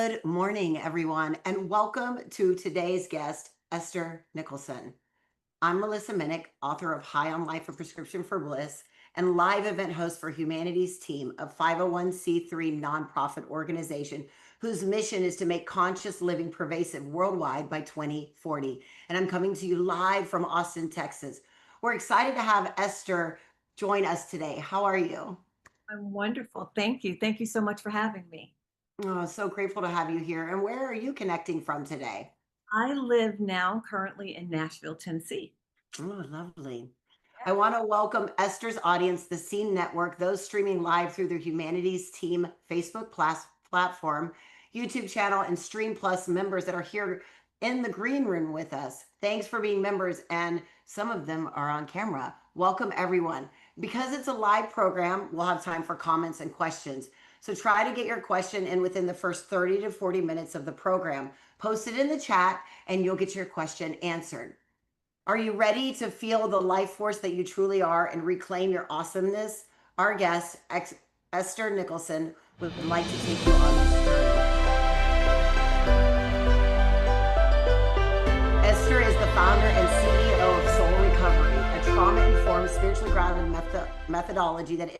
Good morning, everyone, and welcome to today's guest, Ester Nicholson. I'm Melissa Minnich, author of High on Life, A Prescription for Bliss, and live event host for Humanity's Team, a 501c3 nonprofit organization whose mission is to make conscious living pervasive worldwide by 2040. And I'm coming to you live from Austin, Texas. We're excited to have Ester join us today. How are you? I'm wonderful. Thank you. Thank you so much for having me. Oh, so grateful to have you here. And where are you connecting from today? I live now currently in Nashville, Tennessee. Oh, lovely. I want to welcome Esther's audience, the Scene Network, those streaming live through their Humanities Team Facebook platform, YouTube channel, and Stream Plus members that are here in the green room with us. Thanks for being members, and some of them are on camera. Welcome, everyone. Because it's a live program, we'll have time for comments and questions. So try to get your question in within the first 30 to 40 minutes of the program. Post it in the chat, and you'll get your question answered. Are you ready to feel the life force that you truly are and reclaim your awesomeness? Our guest, Ester Nicholson, would like to take you on this journey. Esther is the founder and CEO of Soul Recovery, a trauma-informed, spiritually grounded methodology that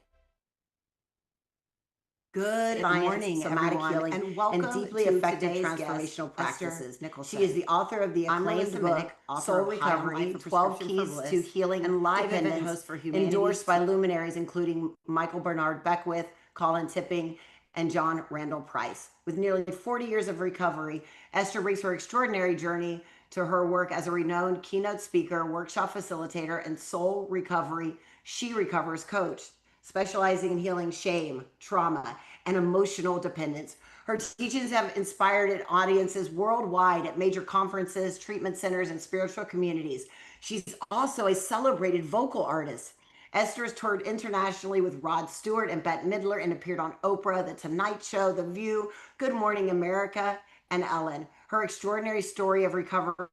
good morning, somatic everyone, healing, and welcome and deeply to effective transformational practices. She is the author of the acclaimed book, Soul Recovery, 12 Keys to Healing and live event host for Humanity, endorsed by luminaries including Michael Bernard Beckwith, Colin Tipping, and John Randall Price. With nearly 40 years of recovery, Esther brings her extraordinary journey to her work as a renowned keynote speaker, workshop facilitator, and soul recovery She Recovers coach, specializing in healing shame, trauma, and emotional dependence. Her teachings have inspired audiences worldwide at major conferences, treatment centers, and spiritual communities. She's also a celebrated vocal artist. Esther has toured internationally with Rod Stewart and Bette Midler and appeared on Oprah, The Tonight Show, The View, Good Morning America, and Ellen. Her extraordinary story of recovery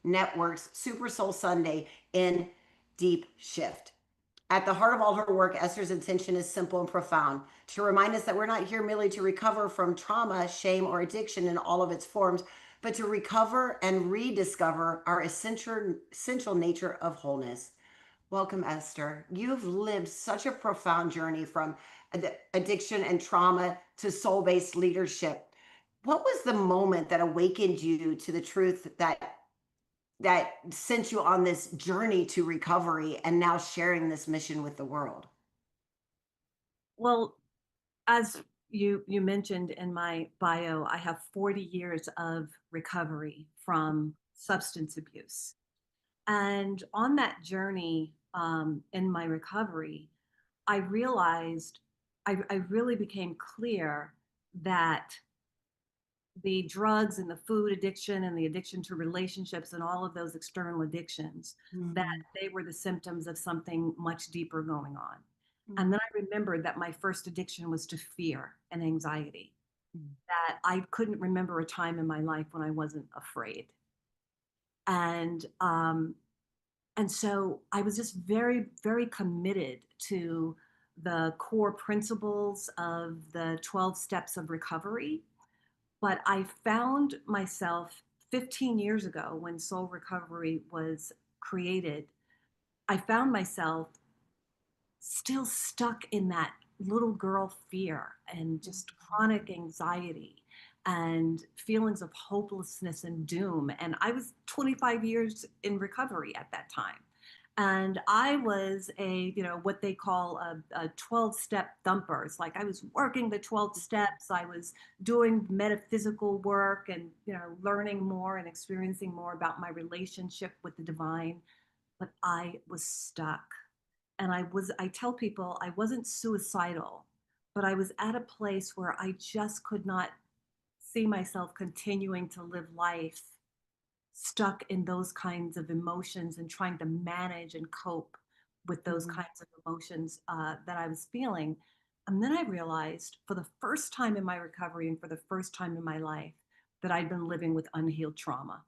networks Super Soul Sunday in Deep Shift. At the heart of all her work, Esther's intention is simple and profound: to remind us that we're not here merely to recover from trauma, shame, or addiction in all of its forms, but to recover and rediscover our essential nature of wholeness. Welcome, Esther. You've lived such a profound journey from addiction and trauma to soul-based leadership. What was the moment that awakened you to the truth that sent you on this journey to recovery and now sharing this mission with the world? Well, as you mentioned in my bio, I have 40 years of recovery from substance abuse. And on that journey in my recovery, I realized I really became clear that the drugs and the food addiction and the addiction to relationships and all of those external addictions, that Mhm. they were the symptoms of something much deeper going on. Mm, And then I remembered that my first addiction was to fear and anxiety, mm, that I couldn't remember a time in my life when I wasn't afraid. And and so I was just very, very committed to the core principles of the 12 steps of recovery. But I found myself 15 years ago when Soul Recovery was created. I found myself still stuck in that little girl fear and mm, just chronic anxiety and feelings of hopelessness and doom. And I was 25 years in recovery at that time. And I was what they call a 12-step thumper. It's like I was working the 12 steps. I was doing metaphysical work and, learning more and experiencing more about my relationship with the divine. But I was stuck. And I tell people I wasn't suicidal, but I was at a place where I just could not see myself continuing to live life stuck in those kinds of emotions and trying to manage and cope with those mhm, kinds of emotions that I was feeling. And then I realized for the first time in my recovery and for the first time in my life that I'd been living with unhealed trauma,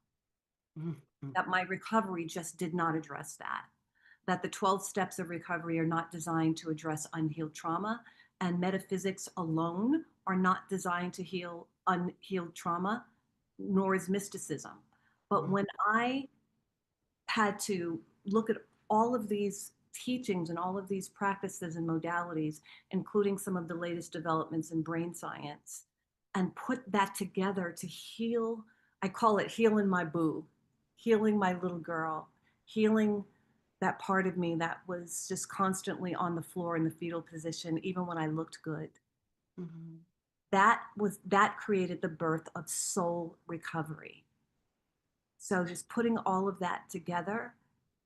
mhm, mm, that my recovery just did not address that the 12 steps of recovery are not designed to address unhealed trauma, and metaphysics alone are not designed to heal unhealed trauma, nor is mysticism. But Mhm. when I had to look at all of these teachings and all of these practices and modalities, including some of the latest developments in brain science, and put that together to heal. I call it healing my boo, healing my little girl, healing that part of me that was just constantly on the floor in the fetal position, even when I looked good. Mhm. That created the birth of soul recovery. So just putting all of that together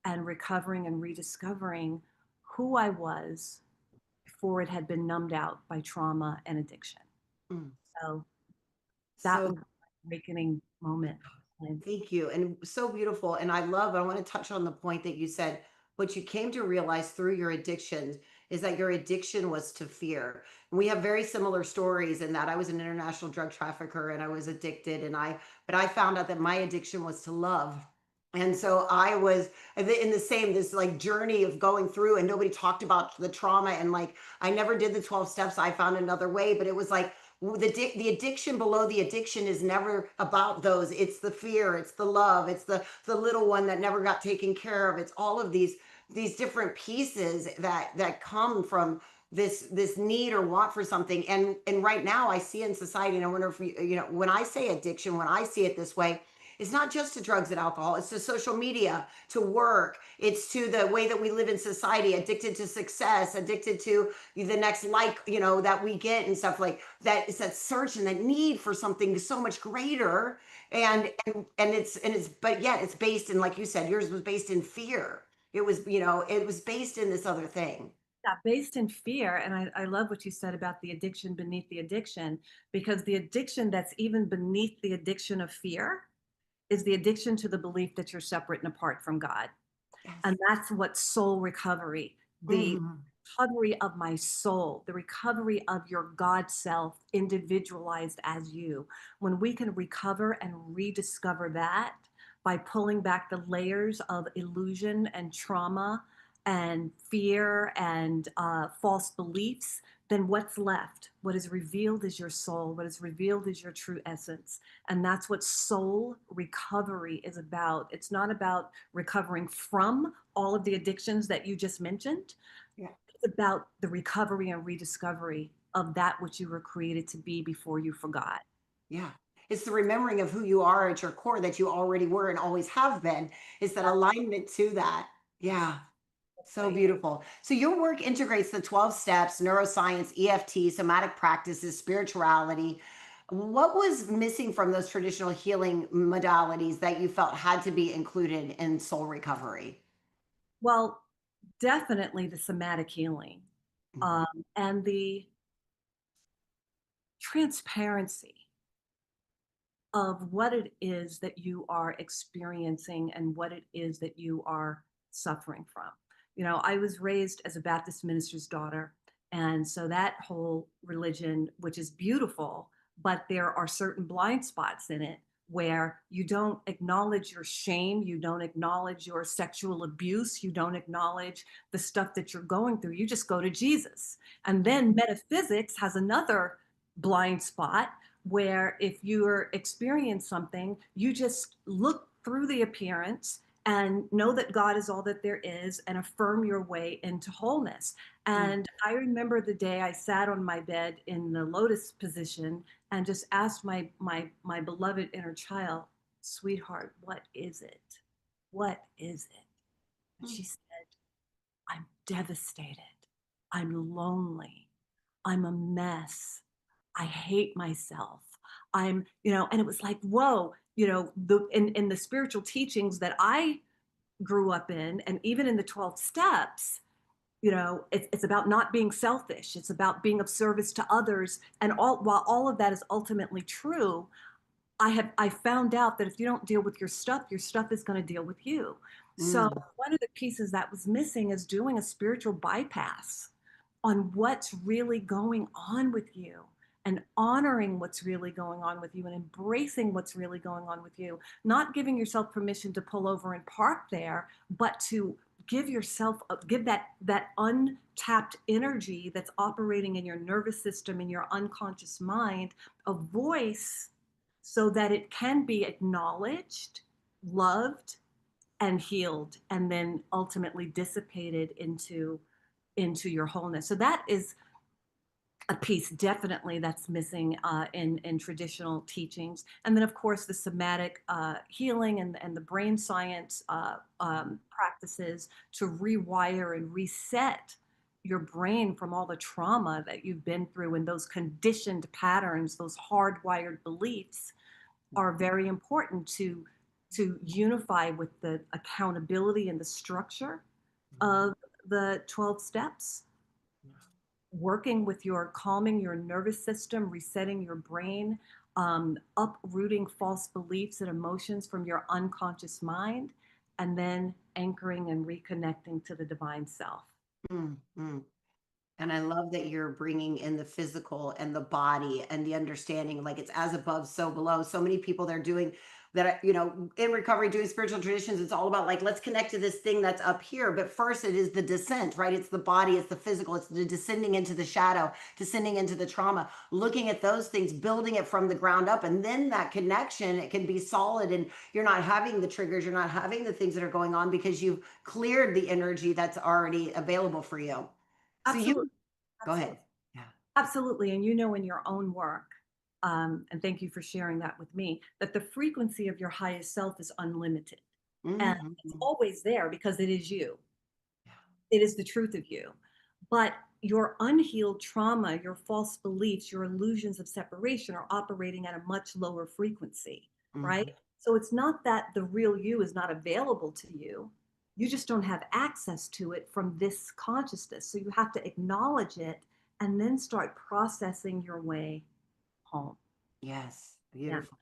and recovering and rediscovering who I was before it had been numbed out by trauma and addiction. Mm. So that So was my awakening moment. And thank you. And so beautiful. And I want to touch on the point that you said, what you came to realize through your addictions is that your addiction was to fear. And we have very similar stories in that I was an international drug trafficker and I was addicted but I found out that my addiction was to love. And so I was in the same, this like journey of going through, and nobody talked about the trauma. And like, I never did the 12 steps. I found another way, but it was like, the addiction below the addiction is never about those. It's the fear, it's the love, it's the little one that never got taken care of. It's all of these different pieces that come from this need or want for something. And right now I see in society, and I wonder if when I say addiction, when I see it this way, it's not just to drugs and alcohol, it's to social media, to work, it's to the way that we live in society, addicted to success, addicted to the next like, that we get and stuff like that. It's that search and that need for something so much greater. And it's but yet it's based in, like you said, yours was based in fear. It was based in this other thing. yeah, based in fear. And I love what you said about the addiction beneath the addiction, because the addiction that's even beneath the addiction of fear is the addiction to the belief that you're separate and apart from God. Yes. And that's what soul recovery, the Mhm. recovery of my soul, the recovery of your God self, individualized as you. When we can recover and rediscover that by pulling back the layers of illusion and trauma and fear and false beliefs, then what's left? What is revealed is your soul. What is revealed is your true essence. And that's what soul recovery is about. It's not about recovering from all of the addictions that you just mentioned. Yeah. It's about the recovery and rediscovery of that which you were created to be before you forgot. Yeah. It's the remembering of who you are at your core, that you already were and always have been. It's that alignment to that. Yeah. So Right. beautiful. So your work integrates the 12 steps, neuroscience, EFT, somatic practices, spirituality. What was missing from those traditional healing modalities that you felt had to be included in soul recovery? Well, definitely the somatic healing, Mhm. and the transparency of what it is that you are experiencing and what it is that you are suffering from. I was raised as a Baptist minister's daughter. And so that whole religion, which is beautiful, but there are certain blind spots in it where you don't acknowledge your shame, you don't acknowledge your sexual abuse, you don't acknowledge the stuff that you're going through. You just go to Jesus. And then metaphysics has another blind spot where if you're experiencing something, you just look through the appearance and know that God is all that there is and affirm your way into wholeness. Mm. And I remember the day I sat on my bed in the lotus position and just asked my beloved inner child, sweetheart, what is it? What is it? And Mm. she said, I'm devastated. I'm lonely. I'm a mess. I hate myself. And it was like, whoa, in the spiritual teachings that I grew up in, and even in the 12 steps, it's about not being selfish. It's about being of service to others. And while all of that is ultimately true, I found out that if you don't deal with your stuff is going to deal with you. So Mm. one of the pieces that was missing is doing a spiritual bypass on what's really going on with you and honoring what's really going on with you and embracing what's really going on with you, not giving yourself permission to pull over and park there, but to give that untapped energy that's operating in your nervous system, in your unconscious mind, a voice so that it can be acknowledged, loved, and healed, and then ultimately dissipated into your wholeness. So that is a piece definitely that's missing in traditional teachings. And then, of course, the somatic healing and the brain science practices to rewire and reset your brain from all the trauma that you've been through, and those conditioned patterns, those hardwired beliefs are very important to unify with the accountability and the structure of the 12 steps, working with your calming your nervous system, resetting your brain, uprooting false beliefs and emotions from your unconscious mind, and then anchoring and reconnecting to the divine self. Mm-hmm. And I love that you're bringing in the physical and the body and the understanding, like it's as above, so below. So many people they're doing that, in recovery, doing spiritual traditions, it's all about like, let's connect to this thing that's up here. But first, it is the descent, right? It's the body, it's the physical, it's the descending into the shadow, descending into the trauma, looking at those things, building it from the ground up. And then that connection, it can be solid and you're not having the triggers, you're not having the things that are going on because you've cleared the energy that's already available for you. So Absolutely. you go Absolutely. ahead. Yeah. Absolutely. And in your own work, and thank you for sharing that with me, that the frequency of your highest self is unlimited. And it's Mhm. always there because it is you. Yeah. It is the truth of you. But your unhealed trauma, your false beliefs, your illusions of separation are operating at a much lower frequency, right? Mhm. So it's not that the real you is not available to you. You just don't have access to it from this consciousness. So you have to acknowledge it and then start processing your way home. Yes. Yeah. Beautiful.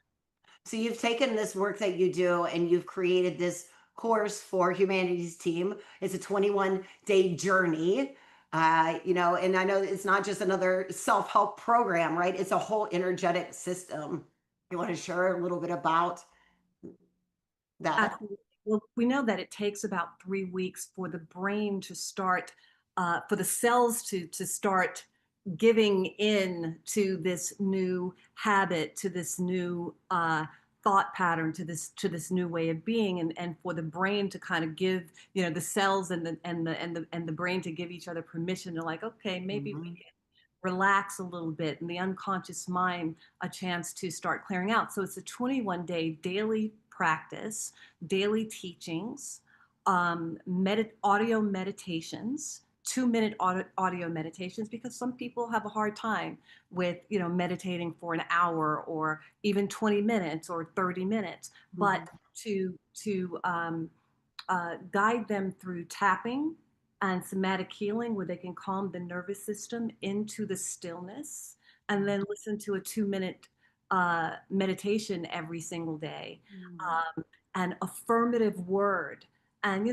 So you've taken this work that you do and you've created this course for Humanities Team. It's a 21-day journey. And I know it's not just another self-help program, right? It's a whole energetic system. You want to share a little bit about that? Absolutely. Well, we know that it takes about 3 weeks for the brain to start, for the cells to start giving in to this new habit, to this new thought pattern, to this new way of being, and for the brain to kind of give, the cells and the brain to give each other permission to like, okay, maybe we Mhm. relax a little bit, and the unconscious mind a chance to start clearing out. So it's a 21-day daily practice, daily teachings, audio meditations, 2-minute audio meditations, because some people have a hard time with meditating for an hour or even 20 minutes or 30 minutes. But Mhm. to guide them through tapping and somatic healing, where they can calm the nervous system into the stillness, and then listen to a 2-minute meditation every single day, Mhm. an affirmative word. And,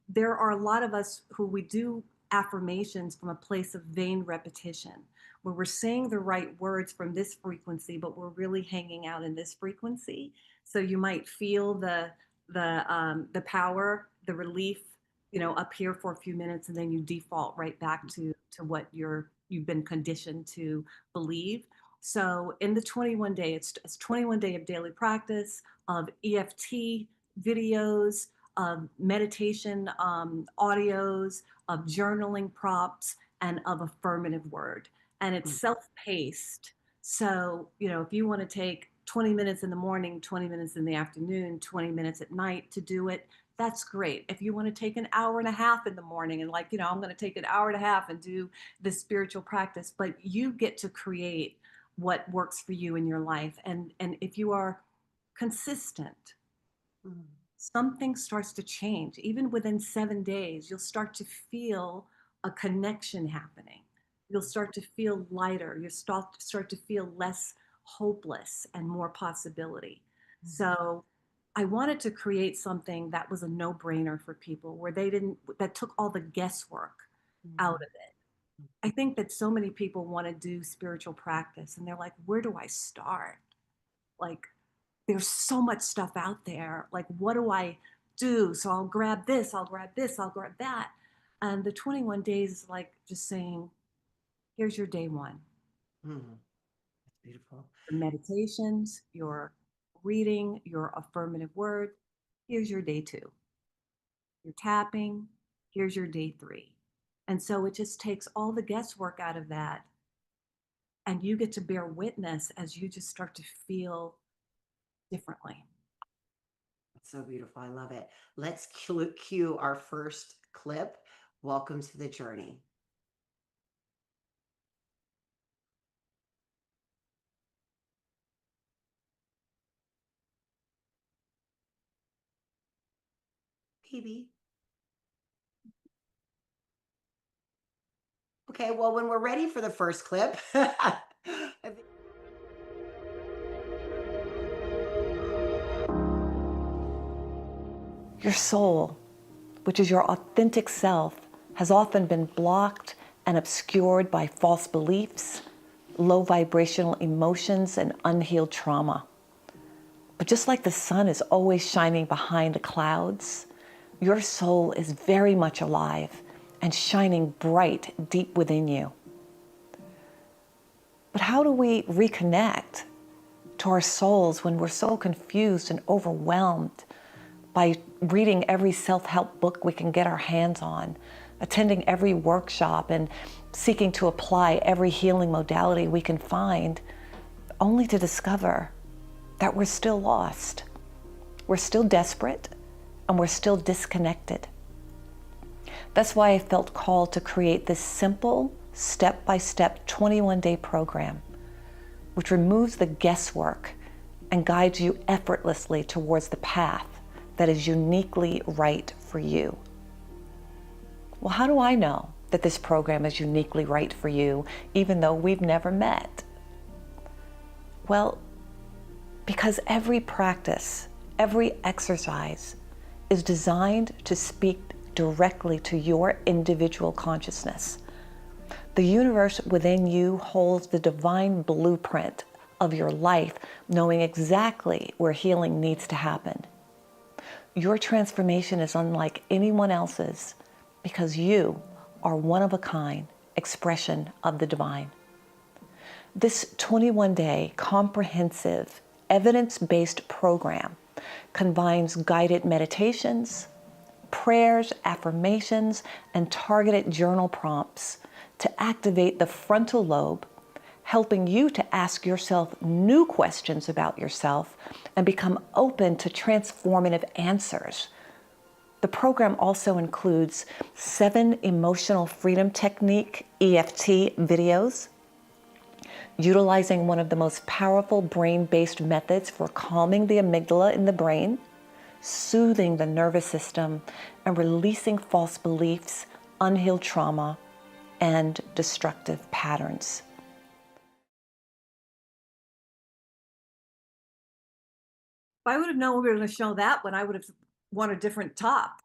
there are a lot of us who we do affirmations from a place of vain repetition, where we're saying the right words from this frequency, but we're really hanging out in this frequency. So you might feel the power, the relief, up here for a few minutes, and then you default right back to what you've been conditioned to believe. So in the 21 day, it's 21 day of daily practice of EFT videos, of meditation audios, of journaling prompts, and of affirmative word. And it's Mhm. self-paced. So, if you want to take 20 minutes in the morning, 20 minutes in the afternoon, 20 minutes at night to do it, that's great. If you want to take an hour and a half in the morning and like, I'm going to take an hour and a half and do this spiritual practice, but you get to create what works for you in your life. And if you are consistent, Mhm. something starts to change. Even within 7 days, you'll start to feel a connection happening. You'll start to feel lighter. You start to feel less hopeless and more possibility. Mhm. So I wanted to create something that was a no-brainer for people, where that took all the guesswork out of Mhm. it. I think that so many people want to do spiritual practice and they're like, where do I start? Like, there's so much stuff out there. Like, what do I do. So I'll grab this, I'll grab this, I'll grab that. And the 21 days is like just saying, here's your day one. That's beautiful. Your meditations, your reading, your affirmative word. Here's your day two. Your tapping. Here's your day three. And so it just takes all the guesswork out of that. And you get to bear witness as you just start to feel differently. That's so beautiful. I love it. Let's cue our first clip. Welcome to the journey. Baby. Okay, well, when we're ready for the first clip, Your soul, which is your authentic self, has often been blocked and obscured by false beliefs, low vibrational emotions, and unhealed trauma. But just like the sun is always shining behind the clouds, your soul is very much alive and shining bright deep within you. But how do we reconnect to our souls when we're so confused and overwhelmed by reading every self-help book we can get our hands on, attending every workshop, and seeking to apply every healing modality we can find, only to discover that we're still lost, we're still desperate, and we're still disconnected? That's why I felt called to create this simple, step-by-step 21-day program, which removes the guesswork and guides you effortlessly towards the path that is uniquely right for you. Well, how do I know that this program is uniquely right for you, even though we've never met? Well, because every practice, every exercise is designed to speak directly to your individual consciousness. The universe within you holds the divine blueprint of your life, knowing exactly where healing needs to happen. Your transformation is unlike anyone else's because you are one-of-a-kind expression of the divine. This 21-day comprehensive, evidence-based program combines guided meditations, prayers, affirmations, and targeted journal prompts to activate the frontal lobe, helping you to ask yourself new questions about yourself and become open to transformative answers. The program also includes 7 emotional freedom technique EFT videos, utilizing one of the most powerful brain-based methods for calming the amygdala in the brain, soothing the nervous system, and releasing false beliefs, unhealed trauma, and destructive patterns. If I would have known we were going to show that one, I would have won a different top.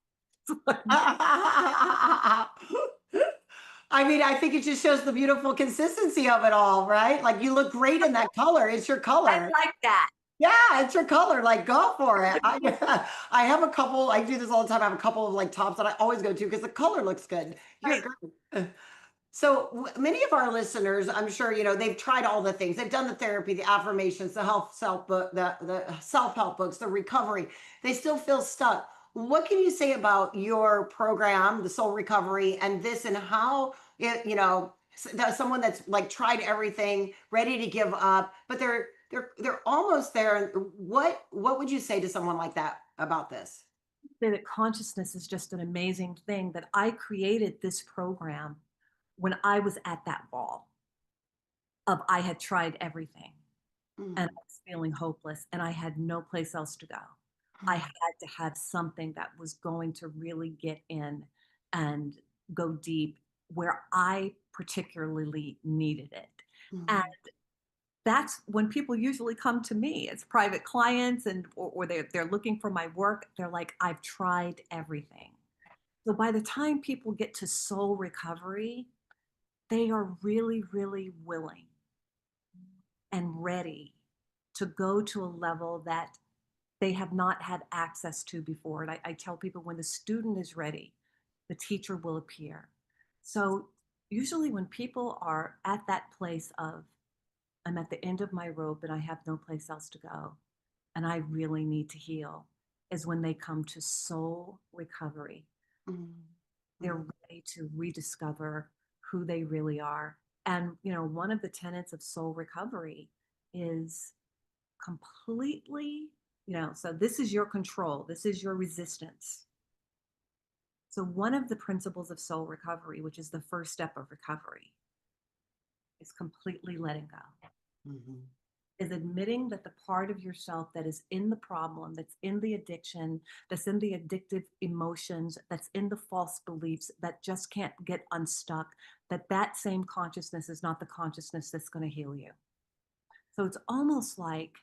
I mean, I think it just shows the beautiful consistency of it all, right? Like, you look great in that color. It's your color. I like that. Yeah, it's your color. Like, go for it. I have a couple, I do this all the time. I have a couple of like tops that I always go to because the color looks good. You're great. So many of our listeners, I'm sure, they've tried all the things. They've done the therapy, the affirmations, the self-book, the self-help books, the recovery. They still feel stuck. What can you say about your program, the Soul Recovery, and this, and how someone that's like tried everything, ready to give up, but they're almost there. What would you say to someone like that about this? Say that consciousness is just an amazing thing, that I created this program when I was at that wall of I had tried everything and I was feeling hopeless and I had no place else to go. I had to have something that was going to really get in and go deep where I particularly needed it. And that's when people usually come to me as private clients, and or they're looking for my work. They're like, I've tried everything. So by the time people get to soul recovery, they are really, really willing and ready to go to a level that they have not had access to before. And I tell people, when the student is ready, the teacher will appear. So usually when people are at that place of, I'm at the end of my rope and I have no place else to go, and I really need to heal, is when they come to soul recovery. Mm. They're Mm. ready to rediscover who they really are. And, one of the tenets of soul recovery is completely, so this is your control, this is your resistance. So one of the principles of soul recovery, which is the first step of recovery, is completely letting go. Mhm. Is admitting that the part of yourself that is in the problem, that's in the addiction, that's in the addictive emotions, that's in the false beliefs, that just can't get unstuck, that same consciousness is not the consciousness that's going to heal you. So it's almost like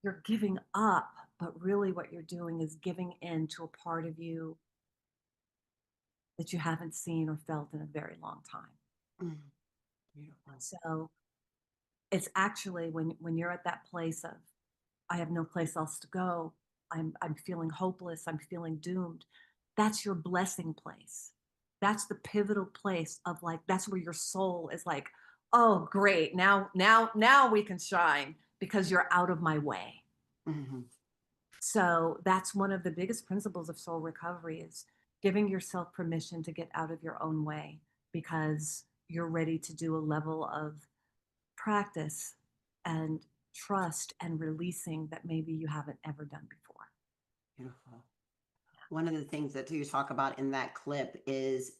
you're giving up, but really what you're doing is giving in to a part of you that you haven't seen or felt in a very long time. Mm. Beautiful. So it's actually when you're at that place of, I have no place else to go, I'm feeling hopeless, I'm feeling doomed. That's your blessing place. That's the pivotal place of, like, that's where your soul is like, oh great, now we can shine because you're out of my way. Mhm. So that's one of the biggest principles of soul recovery, is giving yourself permission to get out of your own way, because you're ready to do a level of practice and trust and releasing that maybe you haven't ever done before. Beautiful. One of the things that you talk about in that clip is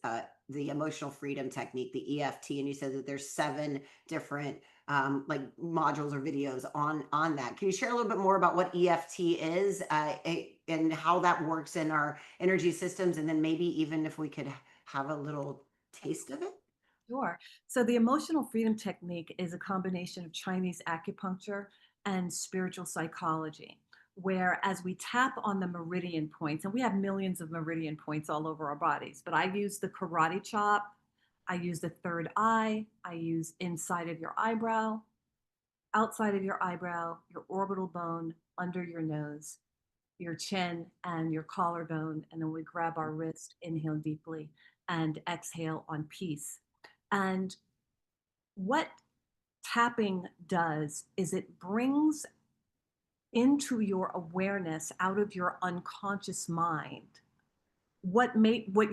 the emotional freedom technique, the EFT, and you said that there's 7 different like modules or videos on that. Can you share a little bit more about what EFT is, and how that works in our energy systems, and then maybe even if we could have a little taste of it? Sure. So the emotional freedom technique is a combination of Chinese acupuncture and spiritual psychology, where as we tap on the meridian points, and we have millions of meridian points all over our bodies, but I use the karate chop, I use the third eye, I use inside of your eyebrow, outside of your eyebrow, your orbital bone, under your nose, your chin, and your collarbone. And then we grab our wrist, inhale deeply, and exhale on peace. And what tapping does is it brings into your awareness, out of your unconscious mind, what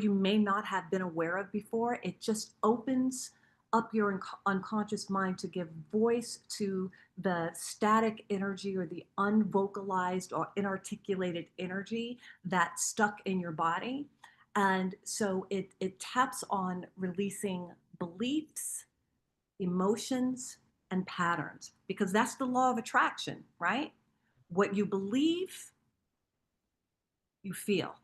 you may not have been aware of before. It just opens up your unconscious mind to give voice to the static energy or the unvocalized or inarticulated energy that's stuck in your body. And so it taps on releasing beliefs, emotions, and patterns, because that's the law of attraction, right? What you believe, you feel.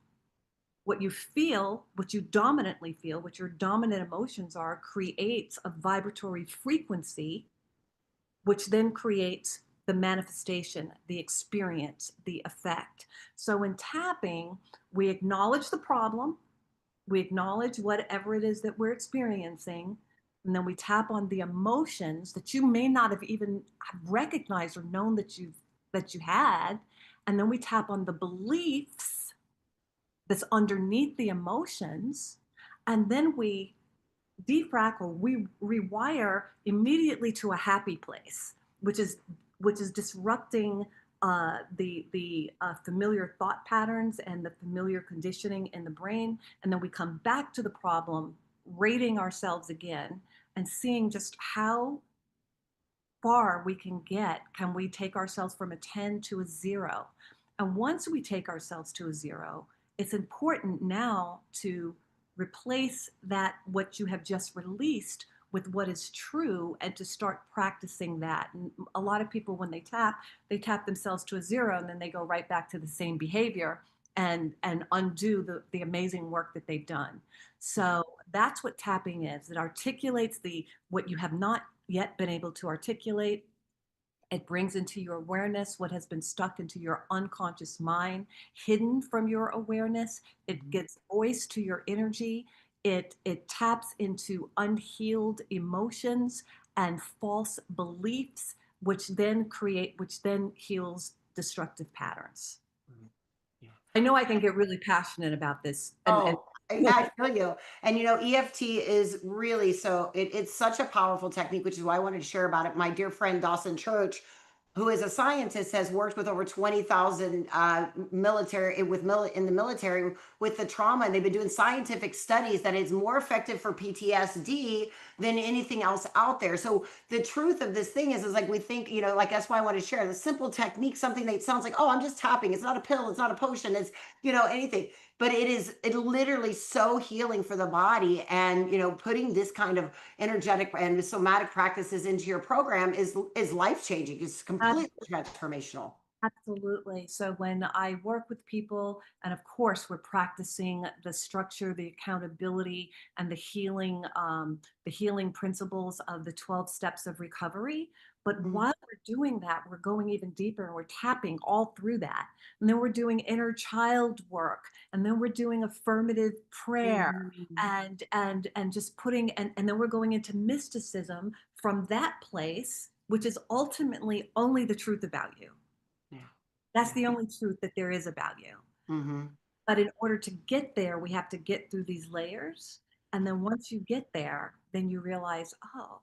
What you feel, what you dominantly feel, what your dominant emotions are, creates a vibratory frequency, which then creates the manifestation, the experience, the effect. So in tapping, we acknowledge the problem, we acknowledge whatever it is that we're experiencing, and then we tap on the emotions that you may not have even recognized or known that you had, and then we tap on the beliefs that's underneath the emotions, and then we defrag, or we rewire immediately to a happy place, which is disrupting the familiar thought patterns and the familiar conditioning in the brain. And then we come back to the problem, rating ourselves again, and seeing just how far we can get. Can we take ourselves from a 10 to a 0? And once we take ourselves to a 0, it's important now to replace that, what you have just released, with what is true, and to start practicing that. And a lot of people, when they tap themselves to a 0, and then they go right back to the same behavior and undo the amazing work that they've done. So that's what tapping is. It articulates what you have not yet been able to articulate. It brings into your awareness what has been stuck into your unconscious mind, hidden from your awareness. It gives voice to your energy. It taps into unhealed emotions and false beliefs, which then heals destructive patterns. Yeah. I know I can get really passionate about this. Oh, I feel you. And EFT is really it's such a powerful technique, which is why I wanted to share about it. My dear friend Dawson Church, who is a scientist, has worked with over 20,000 military in the military with the trauma, and they've been doing scientific studies that it's more effective for PTSD than anything else out there. So the truth of this thing is like we think, like that's why I want to share the simple technique, something that sounds like, oh, I'm just tapping. It's not a pill, it's not a potion, it's anything. But it literally so healing for the body, and putting this kind of energetic and somatic practices into your program is life changing. It's completely transformational. Absolutely. So when I work with people, and of course we're practicing the structure, the accountability, and the healing principles of the 12 steps of recovery. But Mhm. while we're doing that, we're going even deeper and we're tapping all through that. And then we're doing inner child work, and then we're doing affirmative prayer, Mhm. and just putting, and then we're going into mysticism from that place, which is ultimately only the truth about you. Yeah. That's Yeah. the only truth that there is about you. Mhm. But in order to get there, we have to get through these layers. And then once you get there, then you realize, oh,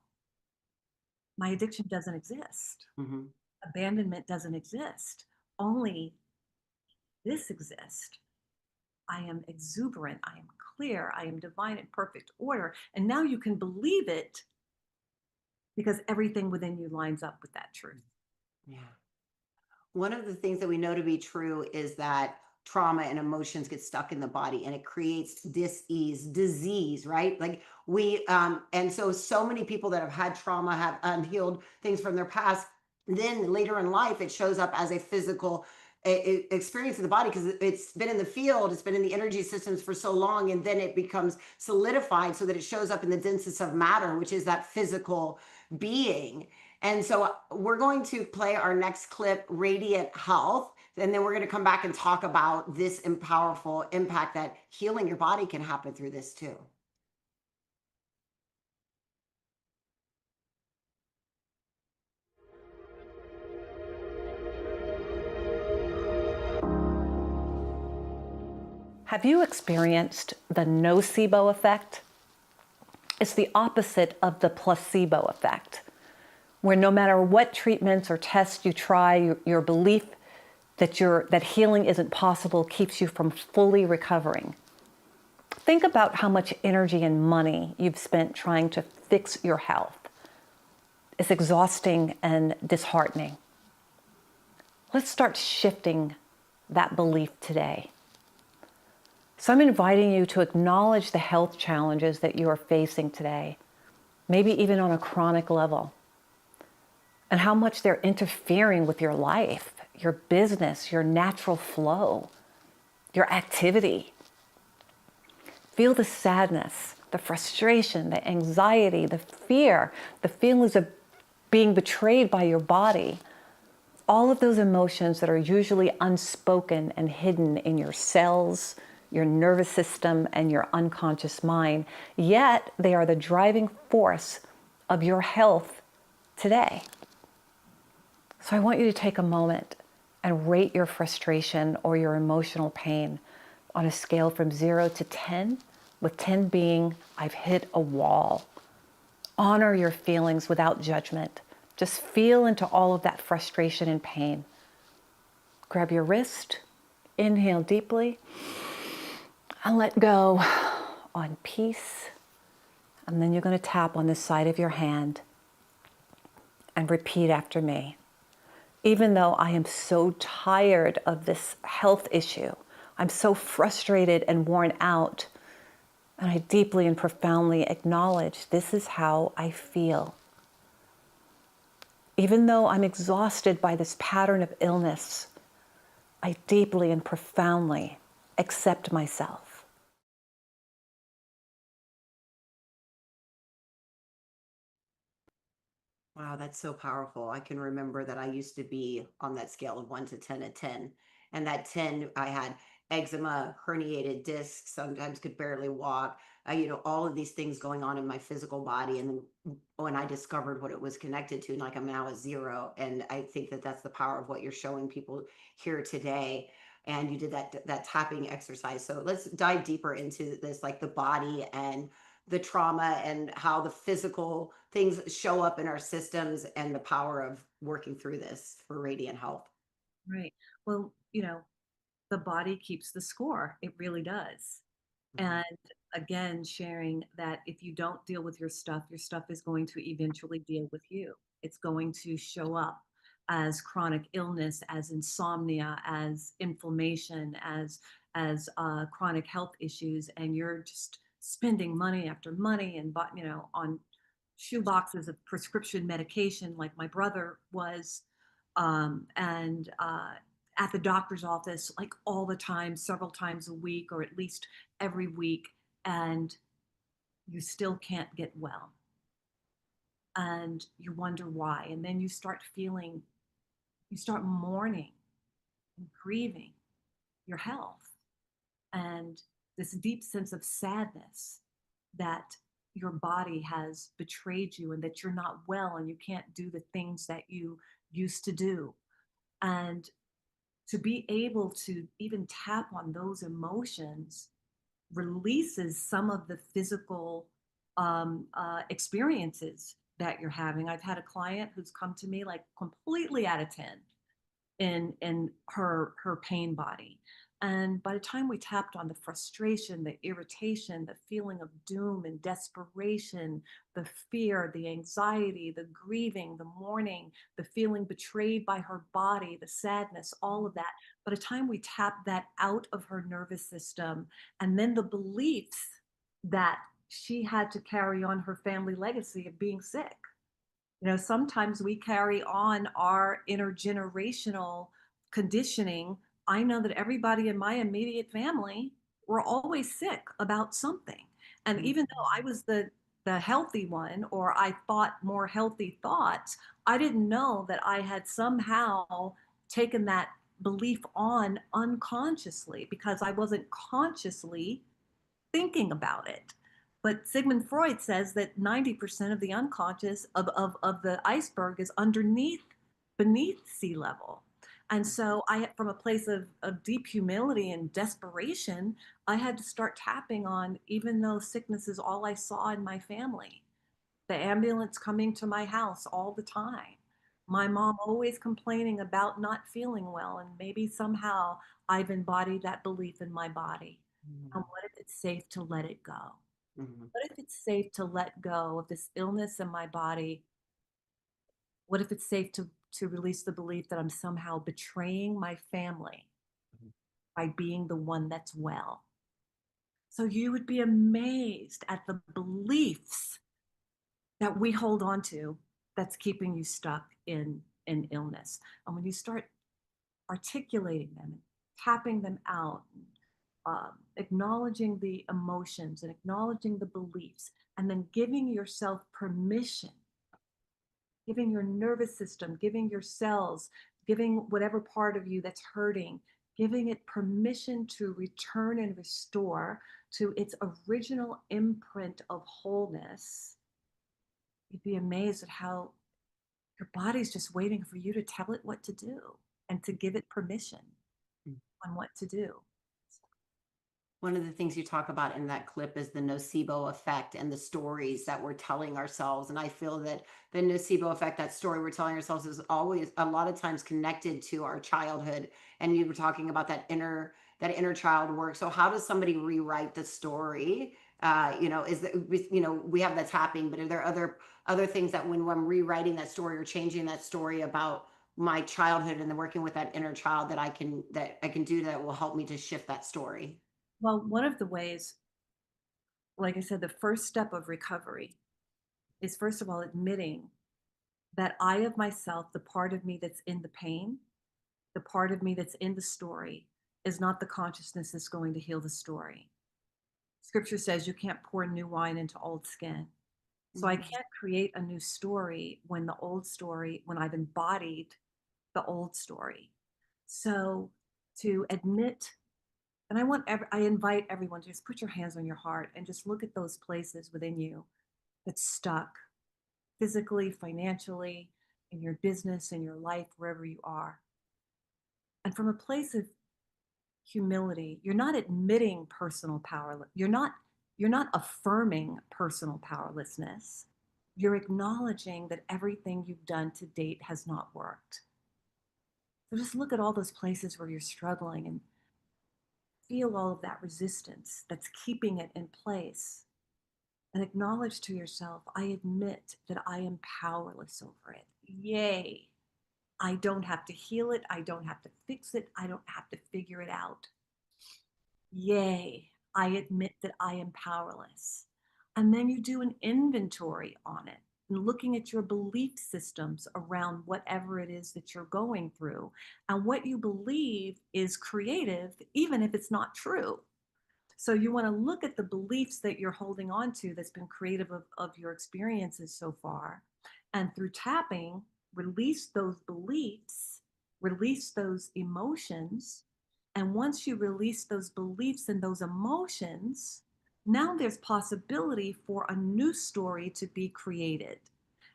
my addiction doesn't exist. Mhm. Abandonment doesn't exist. Only this exists. I am exuberant. I am clear. I am divine and perfect order. And now you can believe it because everything within you lines up with that truth. Yeah. One of the things that we know to be true is that trauma and emotions get stuck in the body, and it creates dis-ease, disease, right? Like and so many people that have had trauma, have unhealed things from their past, then later in life it shows up as a physical experience in the body, because it's been in the field, it's been in the energy systems for so long, and then it becomes solidified so that it shows up in the densest of matter, which is that physical being. And so we're going to play our next clip, Radiant Health. And then we're going to come back and talk about this powerful impact that healing your body can happen through this too. Have you experienced the nocebo effect? It's the opposite of the placebo effect, where no matter what treatments or tests you try, your belief that healing isn't possible keeps you from fully recovering. Think about how much energy and money you've spent trying to fix your health. It's exhausting and disheartening. Let's start shifting that belief today. So I'm inviting you to acknowledge the health challenges that you are facing today, maybe even on a chronic level, and how much they're interfering with your life, your business, your natural flow, your activity. Feel the sadness, the frustration, the anxiety, the fear, the feelings of being betrayed by your body. All of those emotions that are usually unspoken and hidden in your cells, your nervous system, and your unconscious mind, yet they are the driving force of your health today. So I want you to take a moment and rate your frustration or your emotional pain on a scale from 0 to 10, with 10 being, I've hit a wall. Honor your feelings without judgment. Just feel into all of that frustration and pain. Grab your wrist, inhale deeply, and let go on peace. And then you're going to tap on the side of your hand and repeat after me. Even though I am so tired of this health issue, I'm so frustrated and worn out, and I deeply and profoundly acknowledge this is how I feel. Even though I'm exhausted by this pattern of illness, I deeply and profoundly accept myself. Wow, that's so powerful. I can remember that I used to be on that scale of 1 to 10, a 10. And that 10, I had eczema, herniated discs, sometimes could barely walk. All of these things going on in my physical body. And then when I discovered what it was connected to, like I'm now at zero. And I think that that's the power of what you're showing people here today. And you did that tapping exercise. So let's dive deeper into this, like the body and the trauma and how the physical things show up in our systems and the power of working through this for radiant health. Right. Well, the body keeps the score. It really does. Mhm. And again, sharing that if you don't deal with your stuff is going to eventually deal with you. It's going to show up as chronic illness, as insomnia, as inflammation, as chronic health issues, and you're just spending money after money and on shoe boxes of prescription medication, like my brother was, and at the doctor's office like all the time, several times a week, or at least every week, and you still can't get well. And you wonder why. And then you start mourning and grieving your health and this deep sense of sadness that your body has betrayed you and that you're not well and you can't do the things that you used to do. And to be able to even tap on those emotions releases some of the physical experiences that you're having. I've had a client who's come to me like completely out of 10 in her pain body. And by the time we tapped on the frustration, the irritation, the feeling of doom and desperation, the fear, the anxiety, the grieving, the mourning, the feeling betrayed by her body, the sadness, all of that, by the time we tapped that out of her nervous system, and then the beliefs that she had to carry on her family legacy of being sick. Sometimes we carry on our intergenerational conditioning. I know that everybody in my immediate family were always sick about something. And Mhm. even though I was the healthy one, or I thought more healthy thoughts, I didn't know that I had somehow taken that belief on unconsciously because I wasn't consciously thinking about it. But Sigmund Freud says that 90% of the unconscious of the iceberg is beneath sea level. And so from a place of deep humility and desperation, I had to start tapping on, even though sickness is all I saw in my family, the ambulance coming to my house all the time, my mom always complaining about not feeling well, and maybe somehow I've embodied that belief in my body. And what if it's safe to let it go? Mhm. What if it's safe to let go of this illness in my body? What if it's safe to release the belief that I'm somehow betraying my family Mhm. by being the one that's well? So you would be amazed at the beliefs that we hold on to that's keeping you stuck in illness. And when you start articulating them and tapping them out, acknowledging the emotions and acknowledging the beliefs, and then giving yourself permission, giving your nervous system, giving your cells, giving whatever part of you that's hurting, giving it permission to return and restore to its original imprint of wholeness, you'd be amazed at how your body's just waiting for you to tell it what to do and to give it permission on what to do. One of the things you talk about in that clip is the nocebo effect and the stories that we're telling ourselves. And I feel that the nocebo effect, that story we're telling ourselves, is always a lot of times connected to our childhood. And you were talking about that inner child work. So how does somebody rewrite the story? Is that we have the tapping, but are there other things that when I'm rewriting that story or changing that story about my childhood and then working with that inner child that I can do that will help me to shift that story? Well, one of the ways, like I said, the first step of recovery is first of all admitting that I of myself, the part of me that's in the pain, the part of me that's in the story, is not the consciousness that's going to heal the story. Scripture says you can't pour new wine into old skin. So I Mhm. can't create a new story when I've embodied the old story. So to admit And I invite everyone to just put your hands on your heart and just look at those places within you that's stuck physically, financially, in your business, in your life, wherever you are. And from a place of humility, you're not admitting personal power. You're not affirming personal powerlessness. You're acknowledging that everything you've done to date has not worked. So just look at all those places where you're struggling and feel all of that resistance that's keeping it in place. And acknowledge to yourself, I admit that I am powerless over it. Yay. I don't have to heal it. I don't have to fix it. I don't have to figure it out. Yay. I admit that I am powerless. And then you do an inventory on it and looking at your belief systems around whatever it is that you're going through and what you believe is creative, even if it's not true. So you want to look at the beliefs that you're holding on to that's been creative of your experiences so far. And through tapping, release those beliefs, release those emotions. And once you release those beliefs and those emotions, now there's possibility for a new story to be created.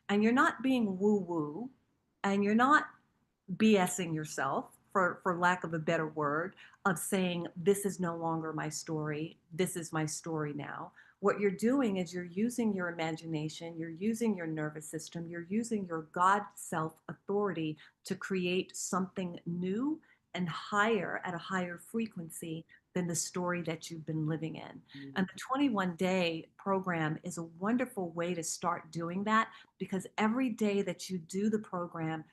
And you're not being woo-woo, and you're not BSing yourself, for lack of a better word, of saying, this is no longer my story. This is my story now. What you're doing is you're using your imagination, you're using your nervous system, you're using your God self authority to create something new and higher at a higher frequency than the story that you've been living in. Mm-hmm. And the 21-day program is a wonderful way to start doing that, because every day that you do the program,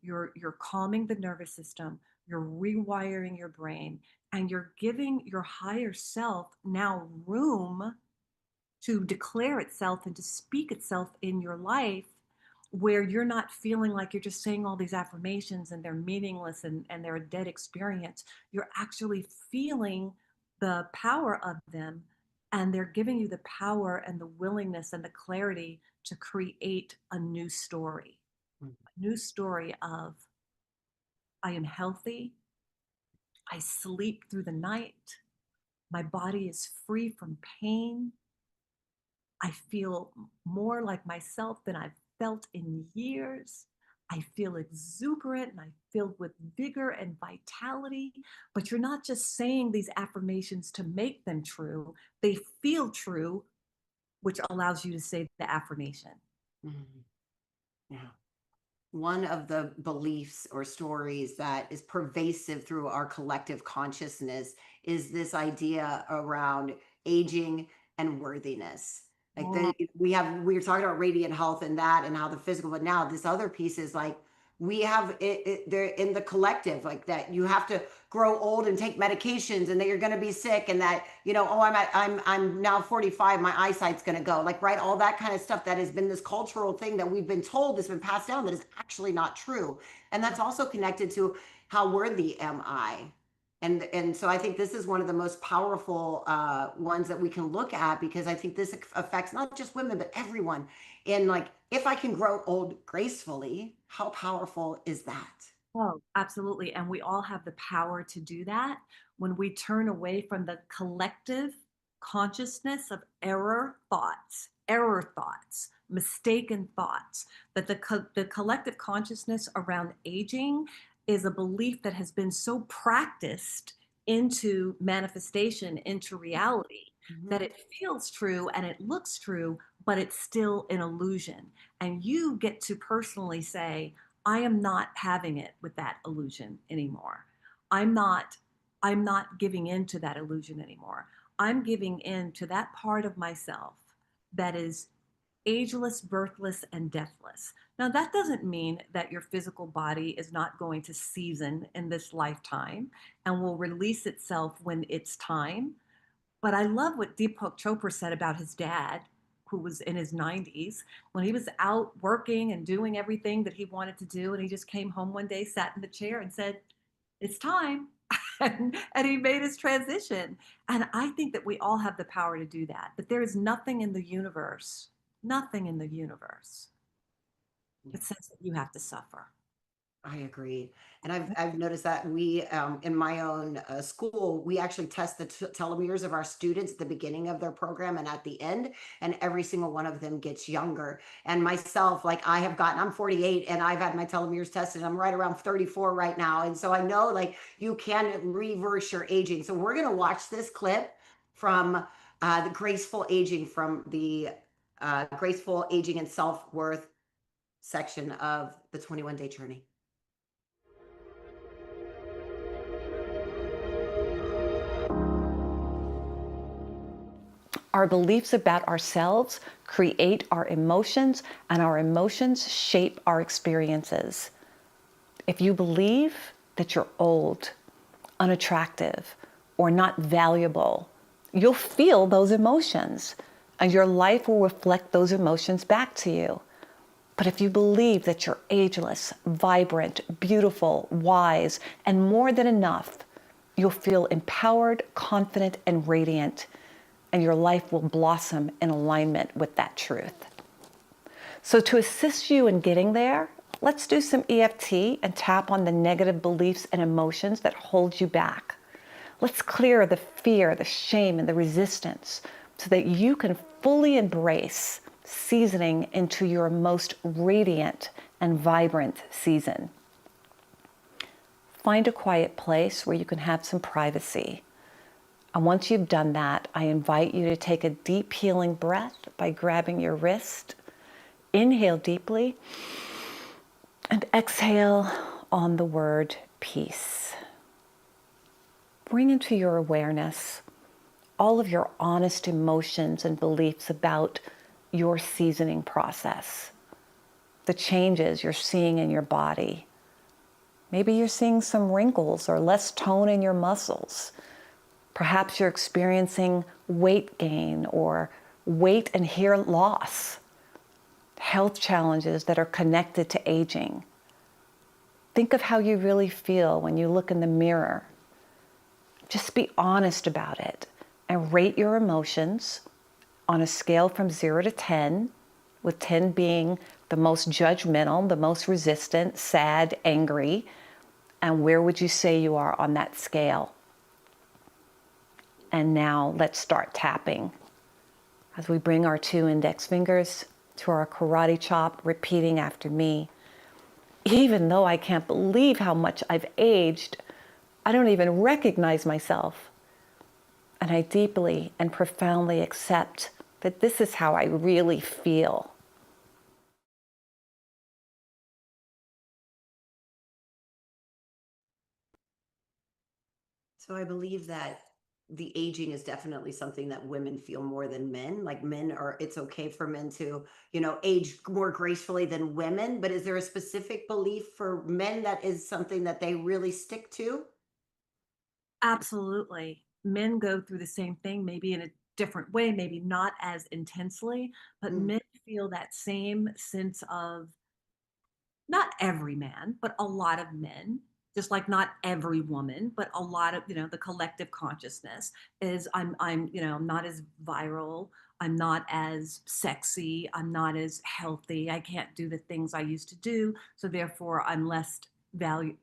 you're calming the nervous system, you're rewiring your brain, and you're giving your higher self now room to declare itself and to speak itself in your life, where you're not feeling like you're just saying all these affirmations and they're meaningless and they're a dead experience. You're actually feeling the power of them, and they're giving you the power and the willingness and the clarity to create a new story. A new story of, I am healthy, I sleep through the night, my body is free from pain, I feel more like myself than I've felt in years. I feel exuberant and I feel with vigor and vitality. But you're not just saying these affirmations to make them true, they feel true, which allows you to say the affirmation. Mm-hmm. Yeah. One of the beliefs or stories that is pervasive through our collective consciousness is this idea around aging and worthiness. Like we were talking about radiant health and that and how the physical, but now this other piece is like we have they're in the collective, like that you have to grow old and take medications and that you're going to be sick and that, oh, I'm now 45, my eyesight's going to go, like, right, all that kind of stuff that has been this cultural thing that we've been told, that's been passed down, that is actually not true. And that's also connected to how worthy am I. And so I think this is one of the most powerful ones that we can look at, because I think this affects not just women, but everyone. And like, if I can grow old gracefully, how powerful is that? Oh, absolutely. And we all have the power to do that when we turn away from the collective consciousness of error thoughts, mistaken thoughts, that the collective consciousness around aging is a belief that has been so practiced into manifestation, into reality, that it feels true and it looks true, but it's still an illusion. And you get to personally say, I am not having it with that illusion anymore. I'm not giving in to that illusion anymore. I'm giving in to that part of myself that is ageless, birthless, and deathless. Now, that doesn't mean that your physical body is not going to season in this lifetime and will release itself when it's time. But I love what Deepak Chopra said about his dad, who was in his 90s, when he was out working and doing everything that he wanted to do. And he just came home one day, sat in the chair and said, it's time. and he made his transition. And I think that we all have the power to do that. But there is nothing in the universe that says that you have to suffer. I agree. And I've noticed that we, in my own school, we actually test the telomeres of our students at the beginning of their program and at the end, and every single one of them gets younger. And myself, like I'm 48 and I've had my telomeres tested. I'm right around 34 right now. And so I know like you can reverse your aging. So we're going to watch this clip from the graceful aging from the graceful aging and self-worth section of the 21-day journey. Our beliefs about ourselves create our emotions, and our emotions shape our experiences. If you believe that you're old, unattractive, or not valuable, you'll feel those emotions, and your life will reflect those emotions back to you. But if you believe that you're ageless, vibrant, beautiful, wise, and more than enough, you'll feel empowered, confident, and radiant, and your life will blossom in alignment with that truth. So to assist you in getting there, let's do some EFT and tap on the negative beliefs and emotions that hold you back. Let's clear the fear, the shame, and the resistance so that you can fully embrace seasoning into your most radiant and vibrant season. Find a quiet place where you can have some privacy. And once you've done that, I invite you to take a deep healing breath by grabbing your wrist. Inhale deeply and exhale on the word peace. Bring into your awareness all of your honest emotions and beliefs about your seasoning process, the changes you're seeing in your body. Maybe you're seeing some wrinkles or less tone in your muscles. Perhaps you're experiencing weight gain or weight and hair loss, health challenges that are connected to aging. Think of how you really feel when you look in the mirror. Just be honest about it and rate your emotions on a scale from 0 to 10, with 10 being the most judgmental, the most resistant, sad, angry. And where would you say you are on that scale? And now let's start tapping. As we bring our 2 index fingers to our karate chop, repeating after me. Even though I can't believe how much I've aged, I don't even recognize myself. And I deeply and profoundly accept that this is how I really feel. So I believe that the aging is definitely something that women feel more than men. Like men are, it's okay for men to, age more gracefully than women. But is there a specific belief for men that is something that they really stick to? Absolutely. Men go through the same thing, maybe in a different way, maybe not as intensely, but Mm, men feel that same sense of, not every man, but a lot of men, just like not every woman, but a lot of, the collective consciousness is I'm not as viral. I'm not as sexy. I'm not as healthy. I can't do the things I used to do. So therefore I'm valued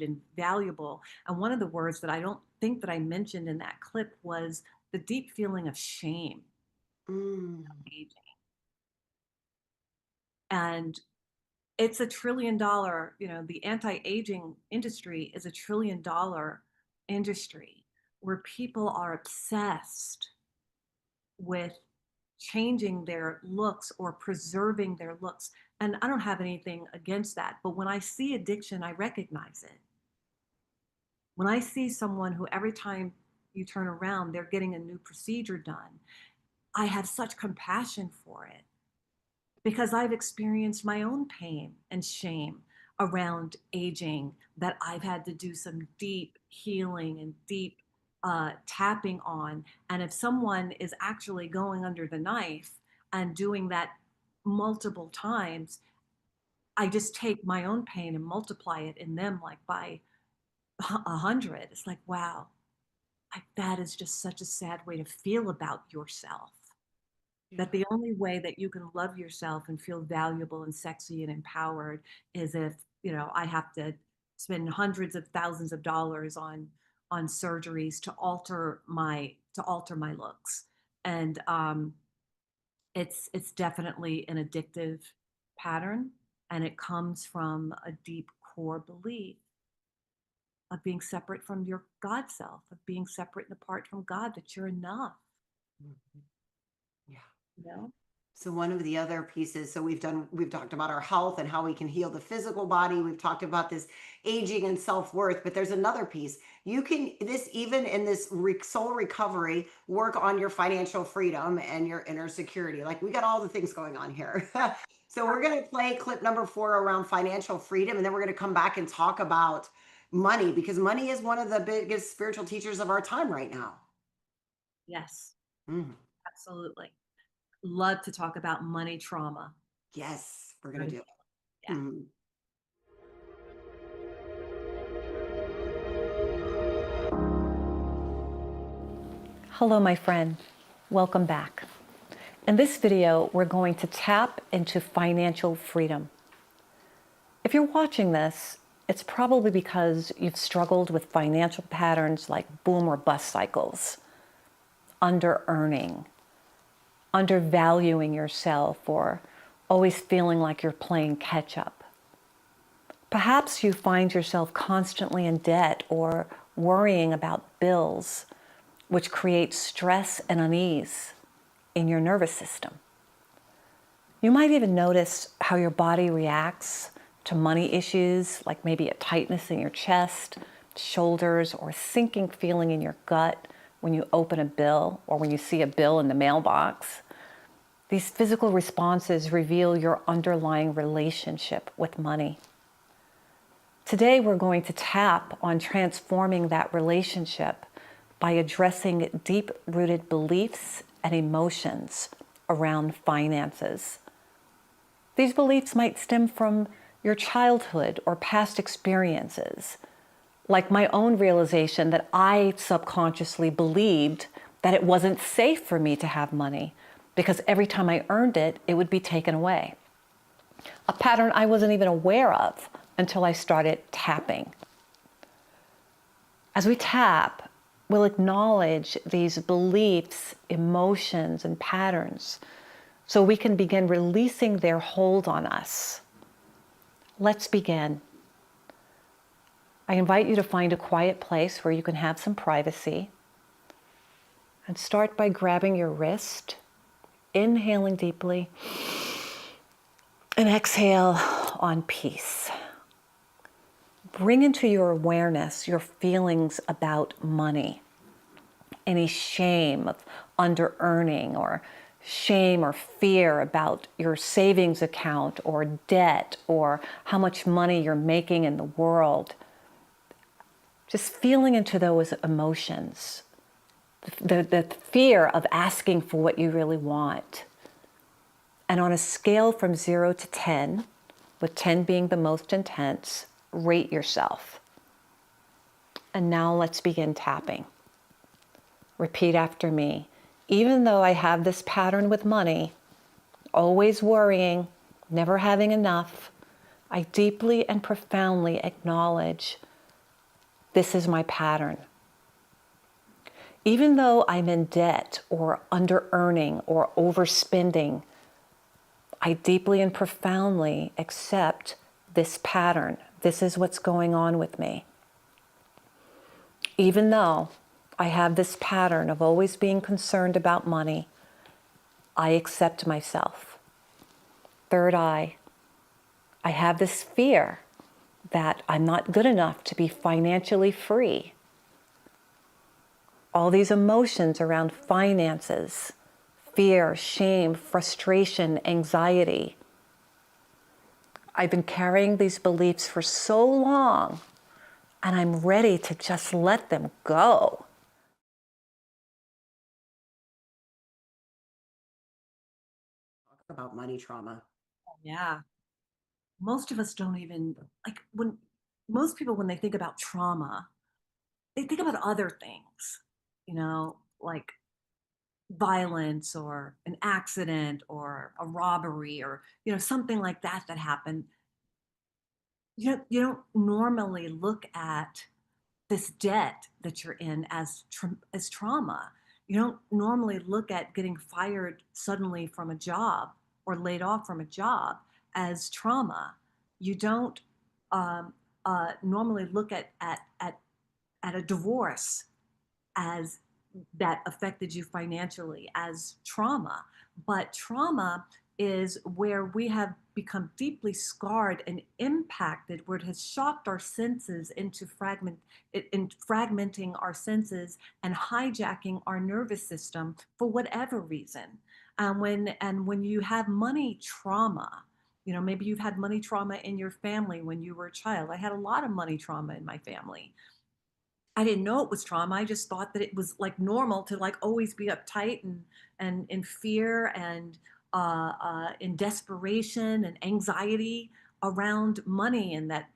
and valuable. And one of the words that I don't think that I mentioned in that clip was the deep feeling of shame. mm. And it's $1 trillion, the anti-aging industry is $1 trillion industry where people are obsessed with changing their looks or preserving their looks. And I don't have anything against that, but when I see addiction, I recognize it. When I see someone who every time you turn around, they're getting a new procedure done, I have such compassion for it because I've experienced my own pain and shame around aging, that I've had to do some deep healing and deep tapping on. And if someone is actually going under the knife and doing that multiple times, I just take my own pain and multiply it in them like by 100. It's like, wow, that is just such a sad way to feel about yourself. Yeah. That the only way that you can love yourself and feel valuable and sexy and empowered is if I have to spend hundreds of thousands of dollars on surgeries to alter my looks. And it's definitely an addictive pattern, and it comes from a deep core belief of being separate from your God self, of being separate and apart from God, that you're enough. Mhm. Yeah. You know? So one of the other pieces, so we've talked about our health and how we can heal the physical body. We've talked about this aging and self-worth, but there's another piece. You can this even in this soul recovery, work on your financial freedom and your inner security. Like we got all the things going on here. So we're going to play clip number 4 around financial freedom, and then we're going to come back and talk about money, because money is one of the biggest spiritual teachers of our time right now. Yes, Mhm. absolutely. Love to talk about money trauma. Yes, we're going to Very- do it. Yeah. Mhm. Hello, my friend. Welcome back. In this video, we're going to tap into financial freedom. If you're watching this, it's probably because you've struggled with financial patterns like boom or bust cycles, under-earning, undervaluing yourself, or always feeling like you're playing catch-up. Perhaps you find yourself constantly in debt or worrying about bills, which creates stress and unease in your nervous system. You might even notice how your body reacts to money issues, like maybe a tightness in your chest, shoulders, or a sinking feeling in your gut when you open a bill or when you see a bill in the mailbox. These physical responses reveal your underlying relationship with money. Today, we're going to tap on transforming that relationship by addressing deep-rooted beliefs and emotions around finances. These beliefs might stem from your childhood or past experiences, like my own realization that I subconsciously believed that it wasn't safe for me to have money because every time I earned it, it would be taken away. A pattern I wasn't even aware of until I started tapping. As we tap, we'll acknowledge these beliefs, emotions, and patterns so we can begin releasing their hold on us. Let's begin. I invite you to find a quiet place where you can have some privacy, and start by grabbing your wrist, inhaling deeply, and exhale on peace. Bring into your awareness your feelings about money. Any shame of under-earning, or shame or fear about your savings account or debt or how much money you're making in the world. Just feeling into those emotions. The fear of asking for what you really want. And on a scale from 0 to 10, with 10 being the most intense, rate yourself. And now let's begin tapping. Repeat after me. Even though I have this pattern with money, always worrying, never having enough, I deeply and profoundly acknowledge this is my pattern. Even though I'm in debt or under-earning or overspending, I deeply and profoundly accept this pattern. This is what's going on with me. Even though I have this pattern of always being concerned about money, I accept myself. Third eye, I have this fear that I'm not good enough to be financially free. All these emotions around finances, fear, shame, frustration, anxiety. I've been carrying these beliefs for so long, and I'm ready to just let them go. Talk about money trauma. Yeah. Most of us don't even, like, most people, when they think about trauma, they think about other things, like violence or an accident or a robbery or, something like that happened. you don't normally look at this debt that you're in as trauma. You don't normally look at getting fired suddenly from a job or laid off from a job as trauma. You don't um, normally look at a divorce as that affected you financially as trauma. But trauma is where we have become deeply scarred and impacted, where it has shocked our senses into fragmenting our senses and hijacking our nervous system for whatever reason. And when you have money trauma, maybe you've had money trauma in your family when you were a child. I had a lot of money trauma in my family. I didn't know it was trauma. I just thought that it was like normal to like always be uptight and in fear and in desperation and anxiety around money, and that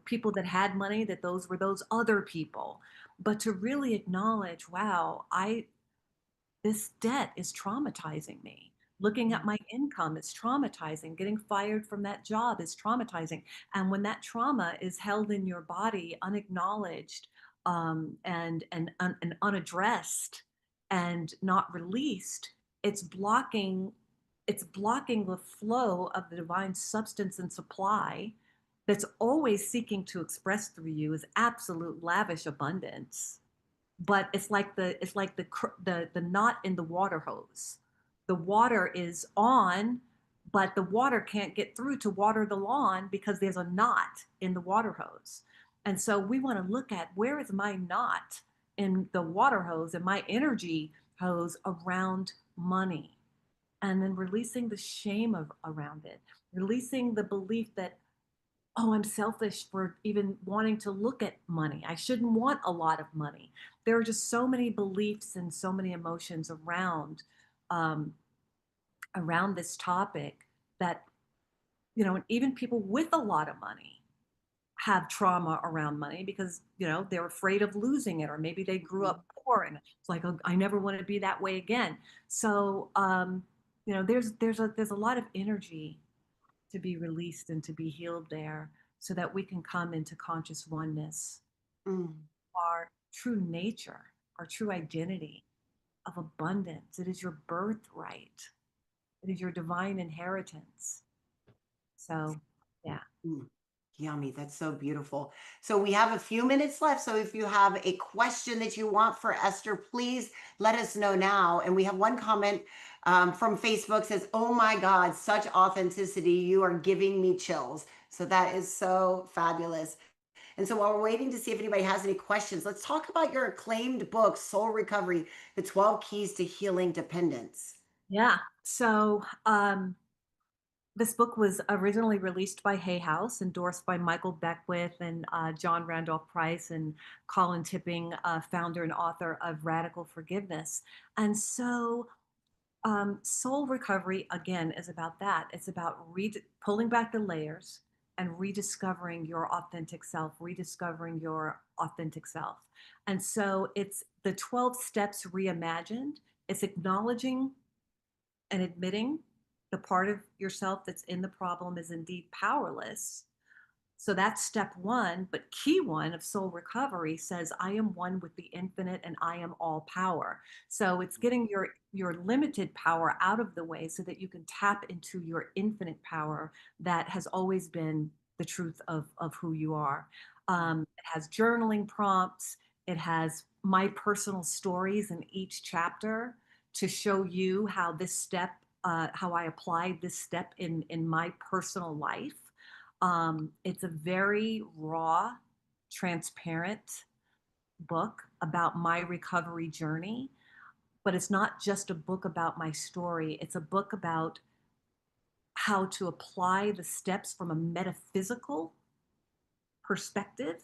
people that had money, that those were those other people. But to really acknowledge, wow, I this debt is traumatizing me. Looking at my income is traumatizing. Getting fired from that job is traumatizing. And when that trauma is held in your body, unacknowledged, and unaddressed, and not released, it's blocking the flow of the divine substance and supply that's always seeking to express through you is absolute lavish abundance. But it's like the knot in the water hose. The water is on, but the water can't get through to water the lawn because there's a knot in the water hose. And so we want to look at, where is my knot in the water hose and my energy hose around money, and then releasing the shame around it, releasing the belief that, oh, I'm selfish for even wanting to look at money. I shouldn't want a lot of money. There are just so many beliefs and so many emotions um, around this topic that, even people with a lot of money have trauma around money because, they're afraid of losing it, or maybe they grew up poor and it's like, oh, I never want to be that way again. So, there's a lot of energy to be released and to be healed there, so that we can come into conscious oneness, Mm. our true nature, our true identity of abundance. It is your birthright, it is your divine inheritance. So, yeah. Mm. Yummy. That's so beautiful. So we have a few minutes left. So if you have a question that you want for Esther, please let us know now. And we have one comment from Facebook says, "Oh my God, such authenticity. You are giving me chills." So that is so fabulous. And so while we're waiting to see if anybody has any questions, let's talk about your acclaimed book, Soul Recovery, The 12 Keys to Healing Dependence. Yeah. So, this book was originally released by Hay House, endorsed by Michael Beckwith and John Randolph Price and Colin Tipping, founder and author of Radical Forgiveness. And so, soul recovery, again, is about that. It's about pulling back the layers and rediscovering your authentic self, rediscovering your authentic self. And so it's the 12 steps reimagined. It's acknowledging and admitting the part of yourself that's in the problem is indeed powerless. So that's step one. But key one of soul recovery says, I am one with the infinite and I am all power. So it's getting your limited power out of the way so that you can tap into your infinite power that has always been the truth of who you are. It has journaling prompts. It has my personal stories in each chapter to show you how this step, how I applied this step in my personal life. It's a very raw, transparent book about my recovery journey, but it's not just a book about my story. It's a book about how to apply the steps from a metaphysical perspective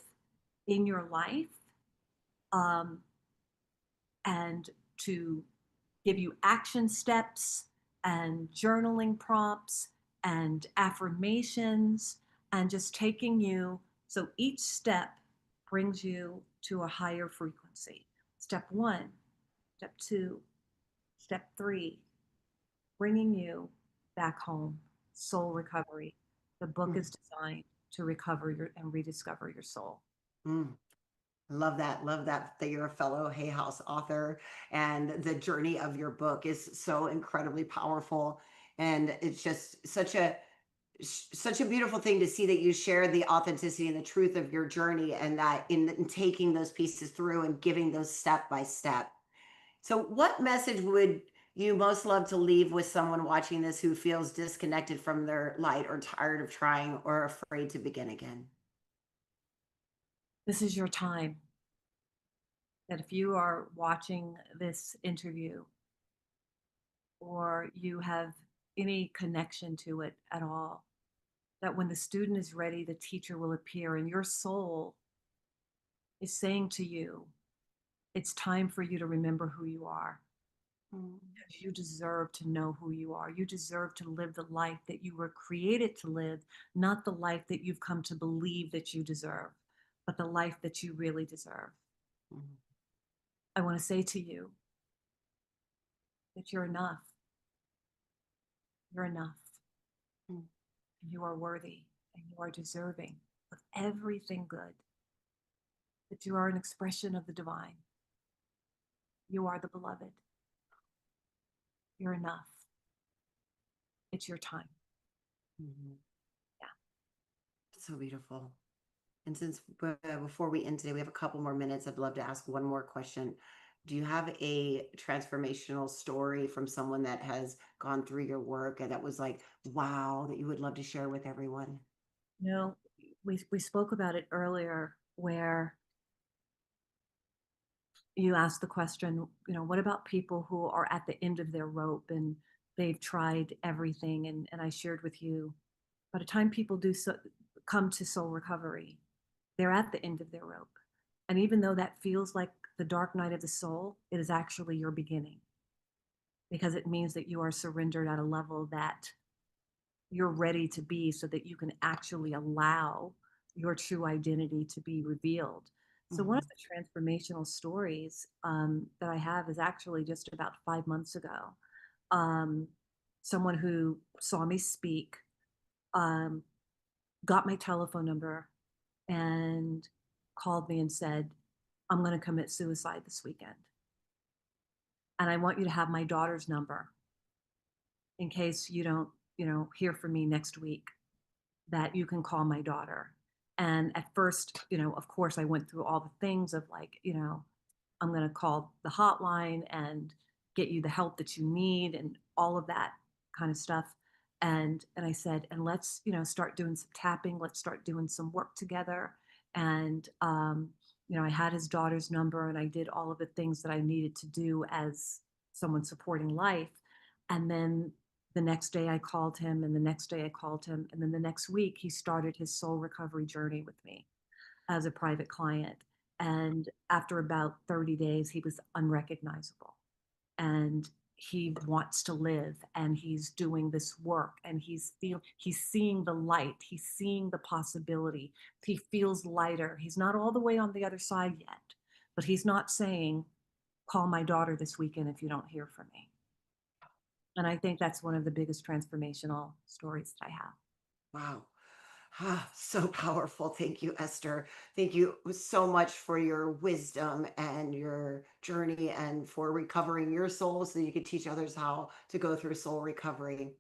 in your life, um, and to give you action steps and journaling prompts and affirmations, and just taking you, so each step brings you to a higher frequency. Step one, step two, step three, bringing you back home. Soul recovery. The book Mm. is designed to recover and rediscover your soul. Mm. Love that. Love that you're a fellow Hay House author, and the journey of your book is so incredibly powerful. And it's just such a beautiful thing to see that you share the authenticity and the truth of your journey, and that in taking those pieces through and giving those step by step. So what message would you most love to leave with someone watching this who feels disconnected from their light, or tired of trying, or afraid to begin again? This is your time. That if you are watching this interview or you have any connection to it at all, that when the student is ready, the teacher will appear, and your soul is saying to you, it's time for you to remember who you are. Mm. Because you deserve to know who you are. You deserve to live the life that you were created to live, not the life that you've come to believe that you deserve, but the life that you really deserve. Mm. I want to say to you that you're enough. You're enough. Mm. You are worthy, and you are deserving of everything good. That you are an expression of the divine. You are the beloved. You're enough. It's your time. Mhm. Yeah. So beautiful. And since before we end today, we have a couple more minutes, I'd love to ask one more question. Do you have a transformational story from someone that has gone through your work and that was like, wow, that you would love to share with everyone? You know, we spoke about it earlier where you asked the question, what about people who are at the end of their rope and they've tried everything? And I shared with you, by the time people come to soul recovery, they're at the end of their rope. And even though that feels like the dark night of the soul, it is actually your beginning, because it means that you are surrendered at a level that you're ready to be, so that you can actually allow your true identity to be revealed. So one of Mhm. the transformational stories that I have is actually just about 5 months ago. Um, Someone who saw me speak, um, got my telephone number, and called me and said, I'm going to commit suicide this weekend. And I want you to have my daughter's number in case you don't, hear from me next week, that you can call my daughter. And at first, of course, I went through all the things of like, I'm going to call the hotline and get you the help that you need and all of that kind of stuff. And I said, and let's, start doing some tapping. Let's start doing some work together. And, I had his daughter's number, and I did all of the things that I needed to do as someone supporting life. And then the next day I called him, and the next day I called him. And then the next week he started his soul recovery journey with me as a private client. And after about 30 days, he was unrecognizable. And he wants to live, and he's doing this work, and he's seeing the light, he's seeing the possibility. He feels lighter. He's not all the way on the other side yet, but he's not saying, call my daughter this weekend if you don't hear from me. And I think that's one of the biggest transformational stories that I have. Wow. Ah, so powerful. Thank you, Esther. Thank you so much for your wisdom and your journey, and for recovering your soul so you could teach others how to go through soul recovery.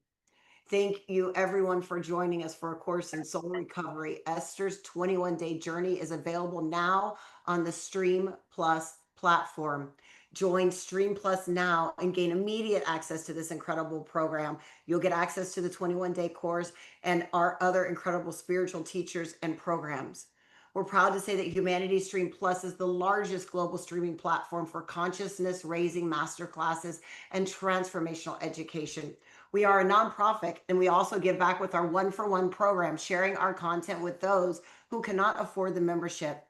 Thank you, everyone, for joining us for a course in soul recovery. Esther's 21-day journey is available now on the Stream Plus platform. Join Stream Plus now and gain immediate access to this incredible program. You'll get access to the 21-day course and our other incredible spiritual teachers and programs. We're proud to say that Humanity Stream Plus is the largest global streaming platform for consciousness raising masterclasses and transformational education. We are a nonprofit, and we also give back with our one-for-one program, sharing our content with those who cannot afford the membership.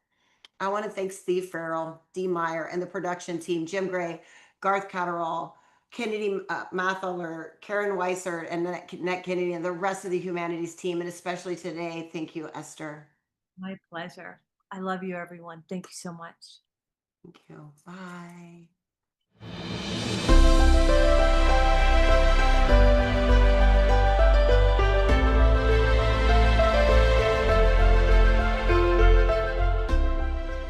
I want to thank Steve Farrell, Dee Meyer, and the production team, Jim Gray, Garth Catterall, Kennedy Mathaler, Karen Weiser, and Annette Kennedy, and the rest of the humanities team, and especially today, thank you, Esther. My pleasure. I love you, everyone. Thank you so much. Thank you. Bye.